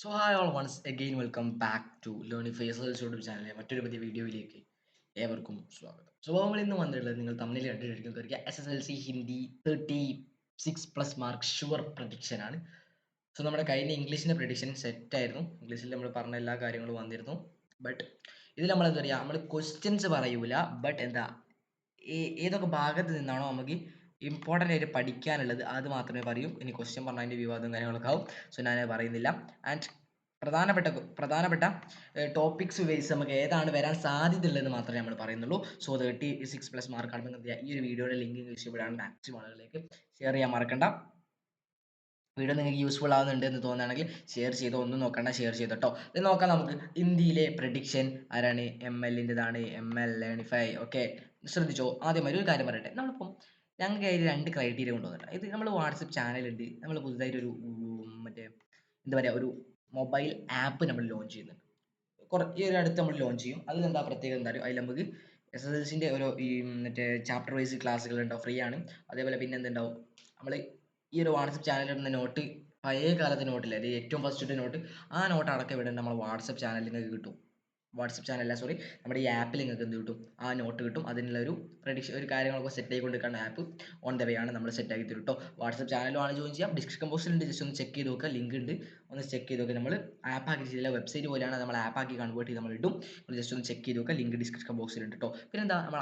So hi all once again welcome back to learning Faisal's YouTube ചാനലിലെ മറ്റൊരു പുതിയ വീഡിയോയിലേക്ക് ഏവർക്കും സ്വാഗതം. സോ നമ്മൾ ഇന്ന് വന്നിട്ടുള്ളത് നിങ്ങൾ തമ്മിൽ കണ്ടിട്ടിരിക്കുന്ന SSLC Hindi 36+ mark sure prediction ആണ്. സോ നമ്മുടെ കഴിഞ്ഞ ഇംഗ്ലീഷിൻ്റെ പ്രഡിക്ഷൻ സെറ്റ് ആയിരുന്നു. ഇംഗ്ലീഷിൽ നമ്മൾ പറഞ്ഞ എല്ലാ കാര്യങ്ങളും വന്നിരുന്നു. ബട്ട് ഇതിൽ നമ്മൾ എന്താ പറയുക, നമ്മൾ ക്വസ്റ്റ്യൻസ് പറയൂല. ബട്ട് എന്താ ഏതൊക്കെ ഭാഗത്ത് നിന്നാണോ നമുക്ക് ഇമ്പോർട്ടൻ്റ് ആയിട്ട് പഠിക്കാനുള്ളത് അത് മാത്രമേ പറയൂ. ഇനി ക്വസ്റ്റ്യൻ പറഞ്ഞാൽ അതിൻ്റെ വിവാദവും കാര്യങ്ങളൊക്കെ ആവും. സോ ഞാൻ പറയുന്നില്ല. ആൻഡ് പ്രധാനപ്പെട്ട ടോപ്പിക്സ് വൈസ് നമുക്ക് ഏതാണ് വരാൻ സാധ്യതയുള്ളത് മാത്രമേ നമ്മൾ പറയുന്നുള്ളൂ. സോ 36+ മാർക്ക് ആണെങ്കിൽ ഈ ഒരു വീഡിയോയുടെ ലിങ്ക് ഇഷ്ടപ്പെടാൻ മാക്സിമം ആളുകളിലേക്ക് ഷെയർ ചെയ്യാൻ മറക്കണ്ട. വീഡിയോ നിങ്ങൾക്ക് യൂസ്ഫുൾ ആവുന്നുണ്ട് എന്ന് തോന്നുകയാണെങ്കിൽ ഷെയർ ചെയ്തോ, ഒന്നും നോക്കണ്ട, ഷെയർ ചെയ്തോട്ടോ. ഇത് നോക്കാം നമുക്ക്. ഇന്ത്യയിലെ പ്രഡിക്ഷൻ ആരാണ്? MLൻ്റെതാണ്. ML ലേണിഫൈ. ഓക്കെ, ശ്രദ്ധിച്ചോ. ആദ്യമായി ഒരു കാര്യം പറയട്ടെ. നമ്മളിപ്പം ഞങ്ങൾക്ക് അതിൽ 2 ക്രൈറ്റീരിയ കൊണ്ടുവന്നിട്ടുണ്ട്. ഇത് നമ്മൾ വാട്സപ്പ് ചാനലുണ്ട്. നമ്മൾ പുതുതായിട്ടൊരു മറ്റേ എന്താ പറയുക, ഒരു മൊബൈൽ ആപ്പ് നമ്മൾ ലോഞ്ച് ചെയ്യുന്നുണ്ട്. ഈ ഒരു അടുത്ത് നമ്മൾ ലോഞ്ച് ചെയ്യും. അതിലെന്താ പ്രത്യേകത എന്താ പറയുക, അതിൽ നമുക്ക് SSLCൻ്റെ ഓരോ ഈ മറ്റേ ചാപ്റ്റർ വൈസ് ക്ലാസ്സുകൾ ഉണ്ടാവും, ഫ്രീ ആണ്. അതേപോലെ പിന്നെ എന്തുണ്ടാവും, നമ്മൾ ഈ ഒരു വാട്സപ്പ് ചാനലിൽ ഇടുന്ന നോട്ട്, പഴയ കാലത്തെ നോട്ടില്ലേ, അത് ഏറ്റവും ഫസ്റ്റ് നോട്ട്, ആ നോട്ട് അടക്കം ഇവിടെ നമ്മൾ വാട്സപ്പ് ചാനലിൽ നിങ്ങൾക്ക് കിട്ടും. വാട്സപ്പ് ചാനലല്ല, സോറി, നമ്മുടെ ഈ ആപ്പിൽ നിങ്ങൾക്ക് എന്ത് കിട്ടും, ആ നോട്ട് കിട്ടും. അതിനുള്ള ഒരു പ്രഡിക്ഷൻ, ഒരു കാര്യങ്ങളൊക്കെ സെറ്റ് ആയിക്കൊണ്ടിരിക്കുന്ന ആപ്പ് ഓൺ ദ വേ ആണ്, നമ്മൾ സെറ്റ് ആക്കി തരും കേട്ടോ. വാട്സപ്പ് ചാനലും ആണ് ജോയിൻ ചെയ്യാം. ഡിസ്ക്രിപ്ഷൻ ബോക്സിലുണ്ട്, ജസ്റ്റ് ഒന്ന് ചെക്ക് ചെയ്ത് നോക്കുക. ലിങ്ക് ഉണ്ട്, ഒന്ന് ചെക്ക് ചെയ്ത് നോക്കുക. നമ്മൾ ആപ്പ് ആക്കി ചെയ്തില്ല, വെബ്സൈറ്റ് പോലെയാണ്, നമ്മൾ ആപ്പ് ആക്കി കൺവേർട്ട് ചെയ്ത് നമ്മൾ ഇടും. ജസ്റ്റ് ഒന്ന് ചെക്ക് ചെയ്ത് നോക്കുക. ലിങ്ക് ഡിസ്ക്രിപ്ഷൻ ബോക്സിലുണ്ട് കേട്ടോ. പിന്നെ എന്താ, നമ്മൾ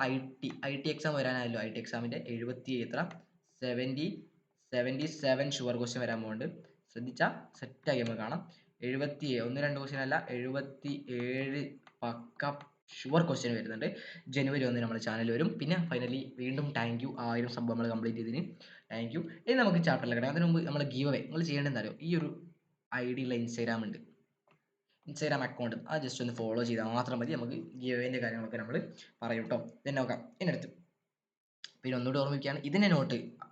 ഐ ടി എക്സാം വരാനായല്ലോ. ഐ ടി എക്സാമിൻ്റെ 77 ഷുവർ ക്വസ്റ്റ്യൻ വരാൻ പോകുന്നുണ്ട്. ശ്രദ്ധിച്ചാൽ സെറ്റാക്കി നമുക്ക് കാണാം. 1-2 ക്വസ്റ്റ്യൻ അല്ല, 77 പക്ക ഷുവർ ക്വസ്റ്റ്യൻ വരുന്നുണ്ട്. ജനുവരി 1 നമ്മുടെ ചാനൽ വരും. പിന്നെ ഫൈനലി വീണ്ടും താങ്ക് യു, 1000 സംഭവം നമ്മൾ കംപ്ലീറ്റ് ചെയ്തതിന് താങ്ക് യു. ഇനി നമുക്ക് ചാപ്റ്ററിൽ കിടക്കാം. അതിന് മുമ്പ് നമ്മൾ ഗീവ് അവേ നിങ്ങൾ ചെയ്യേണ്ടതെന്നറിയോ, ഈ ഒരു ID-യിലെ ഇൻസ്റ്റാഗ്രാം ഉണ്ട്, ഇൻസ്റ്റാഗ്രാം അക്കൗണ്ട്, അത് ജസ്റ്റ് ഒന്ന് ഫോളോ ചെയ്താൽ മാത്രം മതി. നമുക്ക് ഗീവ് അവേൻ്റെ കാര്യങ്ങളൊക്കെ നമ്മൾ പറയും കേട്ടോ. then നോക്കാം. ഇതിനടുത്ത് പിന്നെ ഒന്നുകൂടി ഓർമ്മിക്കുകയാണ്,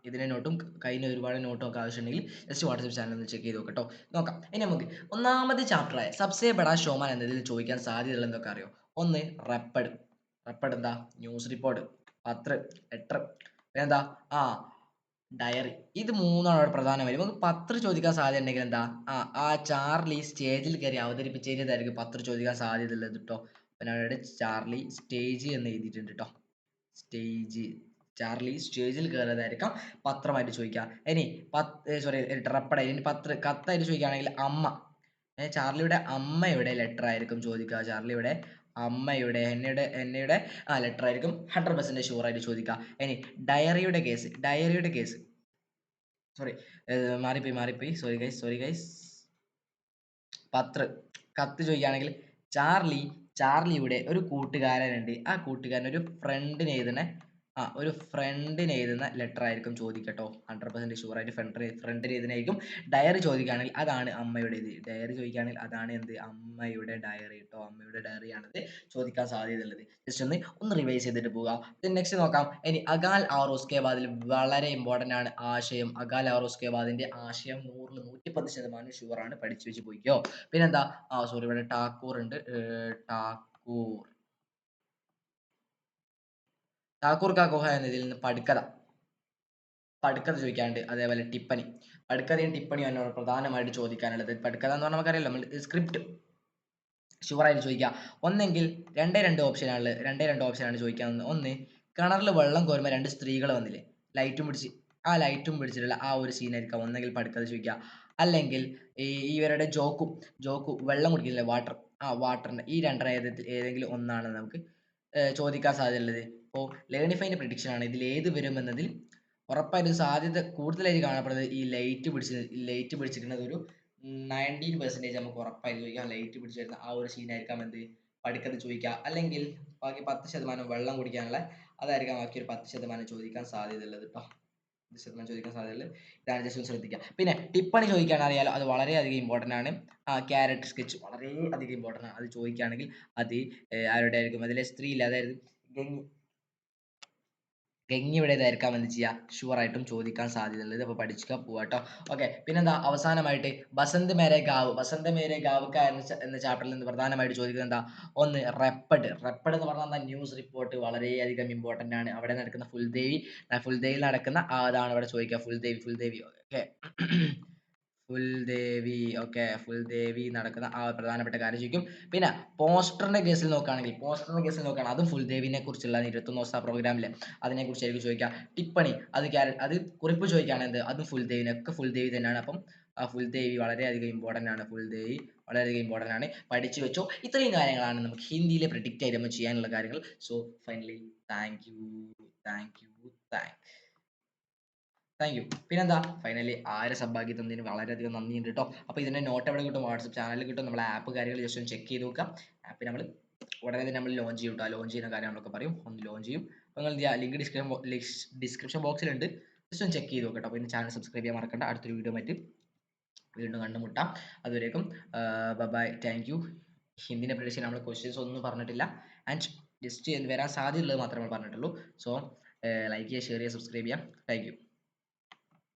ഇതിൻ്റെ നോട്ടും കഴിഞ്ഞ ഒരുപാട് നോട്ടും ഒക്കെ ആവശ്യമുണ്ടെങ്കിൽ ജസ്റ്റ് വാട്സപ്പ് ചാനൽ ഒന്ന് ചെക്ക് ചെയ്ത് നോക്കട്ടോ. നോക്കാം. ഇനി നമുക്ക് ഒന്നാമത് ചാപ്റ്ററായ സബ്സേ ബഡാ ഷോമാൻ എന്നതിൽ ചോദിക്കാൻ സാധ്യതയുള്ള എന്തൊക്കെ അറിയോ? ഒന്ന്, റെപ്പഡ് എന്താ, ന്യൂസ് റിപ്പോർട്ട്, പത്ര, ലെറ്റർ, എന്താ, ഡയറി. ഇത് മൂന്നാണ് അവിടെ പ്രധാനമായും. നമുക്ക് പത്രം ചോദിക്കാൻ സാധ്യത ഉണ്ടെങ്കിൽ എന്താ, ആ ചാർലി സ്റ്റേജിൽ കയറി അവതരിപ്പിച്ചതിൻ്റെതായിരിക്കും പത്രം ചോദിക്കാൻ സാധ്യത ഉള്ളത് കേട്ടോ. പിന്നെ അവിടെ ചാർലി സ്റ്റേജ് എന്ന് എഴുതിയിട്ടുണ്ട് കേട്ടോ. ചാർലി സ്റ്റേജിൽ കയറിയതായിരിക്കാം പത്രമായിട്ട് ചോദിക്കുക. ഇനി സോറി, റെപ്പഡ്. ഇനി കത്തായിട്ട് ചോദിക്കുകയാണെങ്കിൽ അമ്മ, ചാർലിയുടെ അമ്മയുടെ ലെറ്റർ ആയിരിക്കും ചോദിക്കുക. ചാർലിയുടെ അമ്മയുടെ, എന്നയുടെ ലെറ്റർ ആയിരിക്കും 100% ഷുവർ ആയിട്ട് ചോദിക്കുക. ഇനി ഡയറിയുടെ കേസ് സോറി, മാറിപ്പോയി, സോറി ഗൈസ്. കത്ത് ചോദിക്കുകയാണെങ്കിൽ ചാർലിയുടെ ഒരു കൂട്ടുകാരനുണ്ട്. ആ കൂട്ടുകാരൻ ഒരു ഫ്രണ്ടിന് എഴുതുന്ന ലെറ്റർ ആയിരിക്കും ചോദിക്കട്ടോ. 100% ഷുവർ ആയിട്ട് ഫ്രണ്ടിന് എഴുതുന്നതായിരിക്കും. ഡയറി ചോദിക്കുകയാണെങ്കിൽ അതാണ് അമ്മയുടേത്. ഡയറി ചോദിക്കുകയാണെങ്കിൽ അതാണ് എന്ത്, അമ്മയുടെ ഡയറി കേട്ടോ. അമ്മയുടെ ഡയറിയാണത് ചോദിക്കാൻ സാധ്യതയുള്ളത്. ജസ്റ്റ് ഒന്ന് റിവൈസ് ചെയ്തിട്ട് പോവുക. നെക്സ്റ്റ് നോക്കാം. ഇനി അകാൽ और उसके बाद വളരെ ഇമ്പോർട്ടൻ്റ് ആണ് ആശയം. അകാൽ और उसके बादന്റെ ആശയം 100-ൽ 110% ഷുവർ ആണ്. പഠിച്ചു വെച്ച് പോയിക്കോ. പിന്നെന്താ, സോറി, ഇവിടെ ടാക്കൂർ ഉണ്ട്. ടാക്കൂർ കാ ഗുഹ എന്നതിൽ നിന്ന് പടുക്കഥ ചോദിക്കാനുണ്ട്. അതേപോലെ പടുക്കഥയും ടിപ്പണിയും എന്നോട് പ്രധാനമായിട്ട് ചോദിക്കാനുള്ളത്. പടുക്കഥ എന്ന് പറഞ്ഞാൽ നമുക്കറിയാലോ, നമ്മൾ സ്ക്രിപ്റ്റ് ഷുവറായിട്ട് ചോദിക്കുക. ഒന്നെങ്കിൽ രണ്ട് ഓപ്ഷനാണ് ചോദിക്കാൻ. ഒന്ന്, കിണറിൽ വെള്ളം കോരുമ്പോൾ 2 സ്ത്രീകൾ വന്നില്ലേ, ലൈറ്റും പിടിച്ചിട്ടുള്ള ആ ഒരു സീനായിരിക്കാം ഒന്നെങ്കിൽ പടുക്കഥ ചോദിക്കുക. അല്ലെങ്കിൽ ഇവരുടെ ജോക്കു വെള്ളം കുടിക്കുന്നില്ലേ, വാട്ടറിൻ്റെ, ഈ ഏതെങ്കിലും ഒന്നാണ് നമുക്ക് ചോദിക്കാൻ സാധ്യതയുള്ളത്. അപ്പോൾ ലേണിഫൈൻ്റെ പ്രഡിക്ഷൻ ആണ്. ഇതിൽ ഏത് വരുമെന്നതിൽ ഉറപ്പായിട്ടും സാധ്യത കൂടുതലായിട്ട് കാണപ്പെടുന്നത് ഈ ലൈറ്റ് പിടിച്ചിരിക്കുന്നത് ഒരു 19% നമുക്ക് ഉറപ്പായിട്ട് ചോദിക്കാം. ലൈറ്റ് പിടിച്ച് വരുന്ന ആ ഒരു സീനായിരിക്കാം എന്ത്, പടുക്കത്ത് ചോദിക്കുക. അല്ലെങ്കിൽ ബാക്കി 10% വെള്ളം കുടിക്കാനുള്ള അതായിരിക്കാം ബാക്കി ഒരു 10% ചോദിക്കാൻ സാധ്യതയുള്ളത് കേട്ടോ. 10% ചോദിക്കാൻ സാധ്യതയുള്ളത് ഇതാണ്. ജസ്റ്റ് ഒന്ന് ശ്രദ്ധിക്കുക. പിന്നെ ടിപ്പണി ചോദിക്കാൻ അറിയാലോ, അത് വളരെയധികം ഇമ്പോർട്ടൻ്റ് ആണ്. ക്യാരക്ടർ സ്കെച്ച് വളരെയധികം ഇമ്പോർട്ടൻ്റ് ആണ്. അത് ചോദിക്കുകയാണെങ്കിൽ അത് ആരുടെ ആയിരിക്കും, അതിലെ സ്ത്രീയില്ല, അതായത് ഗംഗയുടേതായിരിക്കാം എന്ത് ചെയ്യുക, ഷുവർ ആയിട്ടും ചോദിക്കാൻ സാധ്യതയുള്ളത്. അപ്പോൾ പഠിക്കുക, പോവാട്ടോ. ഓക്കെ. പിന്നെന്താ, അവസാനമായിട്ട് ബസന്ത് മേരെ ഗാവ് എന്ന ചാപ്റ്ററിൽ നിന്ന് പ്രധാനമായിട്ട് ചോദിക്കുന്നത് എന്താ, ഒന്ന്, റെപ്പഡ് എന്ന് പറഞ്ഞാൽ എന്താ, ന്യൂസ് റിപ്പോർട്ട് വളരെയധികം ഇമ്പോർട്ടൻ്റ് ആണ്. അവിടെ നടക്കുന്ന ഫുൾദേവിയിൽ നടക്കുന്ന അതാണ് അവിടെ ചോദിക്കുക. ഫുൾദേവി ഓക്കെ. ഫുൽദേവി. ഓക്കെ, ഫുൽദേവി നടക്കുന്ന ആ പ്രധാനപ്പെട്ട കാര്യം ചോദിക്കും. പിന്നെ പോസ്റ്ററിന്റെ കേസിൽ നോക്കുകയാണെങ്കിൽ അതും ഫുൽദേവിനെ കുറിച്ചുള്ള 21 ദിവസത്തെ പ്രോഗ്രാമിലെ അതിനെ കുറിച്ചായിരിക്കും ചോദിക്കുക. ടിപ്പണി അത് കുറിപ്പ് ചോദിക്കുകയാണ് എന്ത്, അതും ഫുൽദേവിനെ ഒക്കെ ഫുൽദേവി തന്നെയാണ്. അപ്പം ഫുൽദേവി വളരെയധികം ഇമ്പോർട്ടൻ്റ് ആണ്. ഫുൽദേവി വളരെയധികം ഇമ്പോർട്ടൻ്റ് ആണ്, പഠിച്ചു വെച്ചോ. ഇത്രയും കാര്യങ്ങളാണ് നമുക്ക് ഹിന്ദിയിലെ പ്രിഡിക്റ്റ് ആയിട്ട് നമ്മൾ ചെയ്യാനുള്ള കാര്യങ്ങൾ. So finally thank you, thank you, thank you. പിന്നെന്താ, ഫൈനലി 1000 സബ്ബാക്കി തന്നതിന് വളരെയധികം നന്ദിയുണ്ട് കേട്ടോ. അപ്പോൾ ഇതിന്റെ നോട്ട് എവിടെ കിട്ടും? വാട്സപ്പ് ചാനലിൽ കിട്ടും. നമ്മളെ ആപ്പ് കാര്യങ്ങൾ ജസ്റ്റ് ഒന്ന് ചെക്ക് ചെയ്ത് നോക്കാം. ആപ്പ് നമ്മൾ ഉടനെ തന്നെ നമ്മൾ ലോഞ്ച് ചെയ്യും കേട്ടോ. ലോഞ്ച് ചെയ്യുന്ന കാര്യങ്ങളൊക്കെ പറയും, ഒന്ന് ലോഞ്ച് ചെയ്യും. അപ്പോൾ നിങ്ങൾ ലിങ്ക് ഡിസ്ക്രിപ്ഷൻ ബോക്സിലുണ്ട്, ജസ്റ്റ് ഒന്ന് ചെക്ക് ചെയ്ത് നോക്കട്ടോ. അപ്പോൾ ഇന്ന് ചാനൽ സബ്സ്ക്രൈബ് ചെയ്യാൻ മറക്കണ്ട. അടുത്തൊരു വീഡിയോ ആയിട്ട് വീണ്ടും കണ്ടുമുട്ടാം. അതുവരേക്കും ബൈ, താങ്ക് യു. ഹിന്ദിനെ പ്രദേശം നമ്മൾ ക്വസ്റ്റ്യൻസ് ഒന്നും പറഞ്ഞിട്ടില്ല, ആൻഡ് ജസ്റ്റ് വരാൻ സാധ്യതയുള്ളത് മാത്രമേ പറഞ്ഞിട്ടുള്ളൂ. സോ ലൈക്ക് ചെയ്യുക, ഷെയർ ചെയ്യുക, സബ്സ്ക്രൈബ് ചെയ്യുക. Thank you.